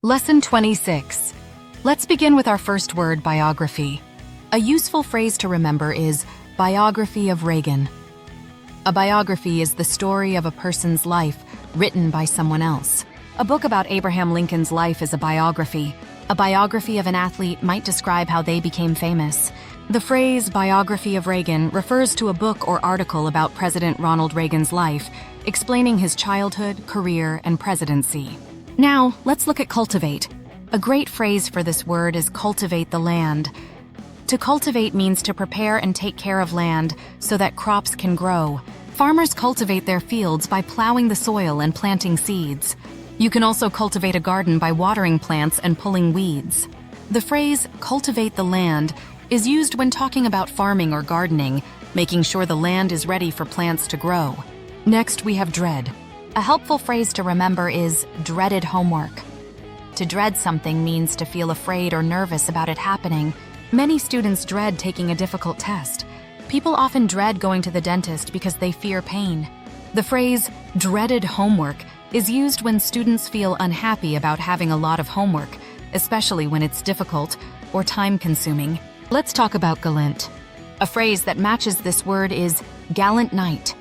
Lesson 26. Let's begin with our first word, biography. A useful phrase to remember is biography of Reagan. A biography is the story of a person's life written by someone else. A book about Abraham Lincoln's life is a biography. A biography of an athlete might describe how they became famous. The phrase biography of Reagan refers to a book or article about President Ronald Reagan's life, explaining his childhood, career, and presidency. Now, let's look at cultivate. A great phrase for this word is cultivate the land. To cultivate means to prepare and take care of land so that crops can grow. Farmers cultivate their fields by plowing the soil and planting seeds. You can also cultivate a garden by watering plants and pulling weeds. The phrase cultivate the land is used when talking about farming or gardening, making sure the land is ready for plants to grow. Next, we have dread. A helpful phrase to remember is dreaded homework. To dread something means to feel afraid or nervous about it happening. Many students dread taking a difficult test. People often dread going to the dentist because they fear pain. The phrase dreaded homework is used when students feel unhappy about having a lot of homework, especially when it's difficult or time-consuming. Let's talk about gallant. A phrase that matches this word is gallant knight.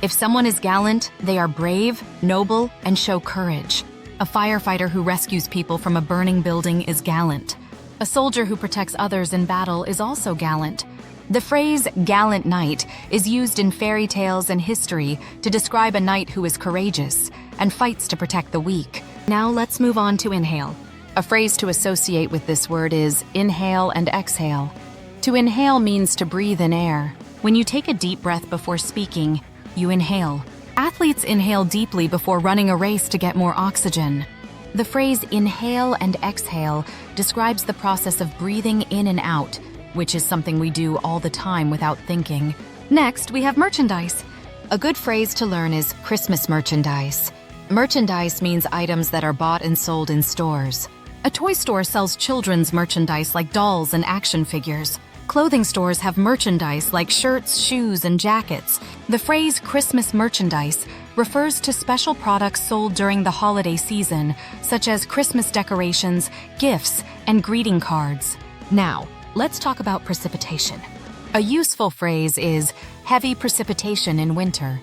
If someone is gallant, they are brave, noble, and show courage. A firefighter who rescues people from a burning building is gallant. A soldier who protects others in battle is also gallant. The phrase gallant knight is used in fairy tales and history to describe a knight who is courageous and fights to protect the weak. Now let's move on to inhale. A phrase to associate with this word is inhale and exhale. To inhale means to breathe in air. When you take a deep breath before speaking, you inhale. Athletes inhale deeply before running a race to get more oxygen. The phrase inhale and exhale describes the process of breathing in and out, which is something we do all the time without thinking. Next, we have merchandise. A good phrase to learn is Christmas merchandise. Merchandise means items that are bought and sold in stores. A toy store sells children's merchandise like dolls and action figures. Clothing stores have merchandise like shirts, shoes, and jackets. The phrase Christmas merchandise refers to special products sold during the holiday season, such as Christmas decorations, gifts, and greeting cards. Now, let's talk about precipitation. A useful phrase is heavy precipitation in winter.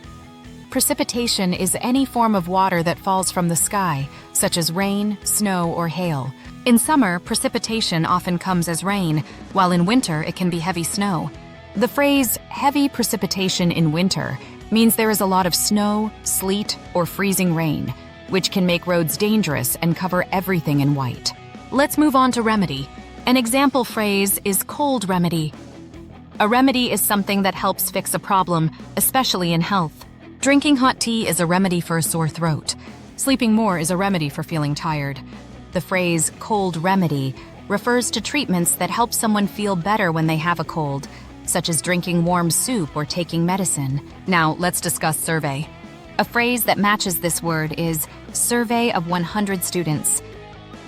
Precipitation is any form of water that falls from the sky, such as rain, snow, or hail. In summer, precipitation often comes as rain, while in winter it can be heavy snow. The phrase heavy precipitation in winter means there is a lot of snow, sleet, or freezing rain, which can make roads dangerous and cover everything in white. Let's move on to remedy. An example phrase is cold remedy. A remedy is something that helps fix a problem, especially in health. Drinking hot tea is a remedy for a sore throat. Sleeping more is a remedy for feeling tired. The phrase cold remedy refers to treatments that help someone feel better when they have a cold, such as drinking warm soup or taking medicine. Now, let's discuss survey. A phrase that matches this word is survey of 100 students.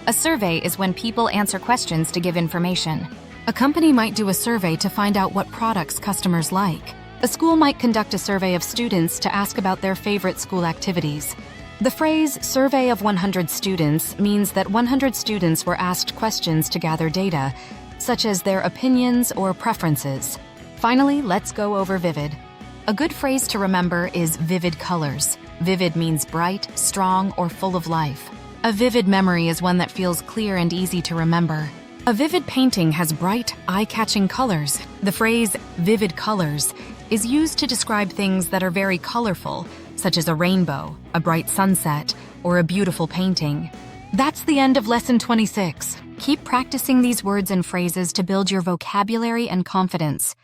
A survey is when people answer questions to give information. A company might do a survey to find out what products customers like. A school might conduct a survey of students to ask about their favorite school activities. The phrase survey of 100 students means that 100 students were asked questions to gather data, such as their opinions or preferences. Finally, let's go over vivid. A good phrase to remember is vivid colors. Vivid means bright, strong, or full of life. A vivid memory is one that feels clear and easy to remember. A vivid painting has bright, eye-catching colors. The phrase vivid colors is used to describe things that are very colorful, such as a rainbow, a bright sunset, or a beautiful painting. That's the end of Lesson 26. Keep practicing these words and phrases to build your vocabulary and confidence.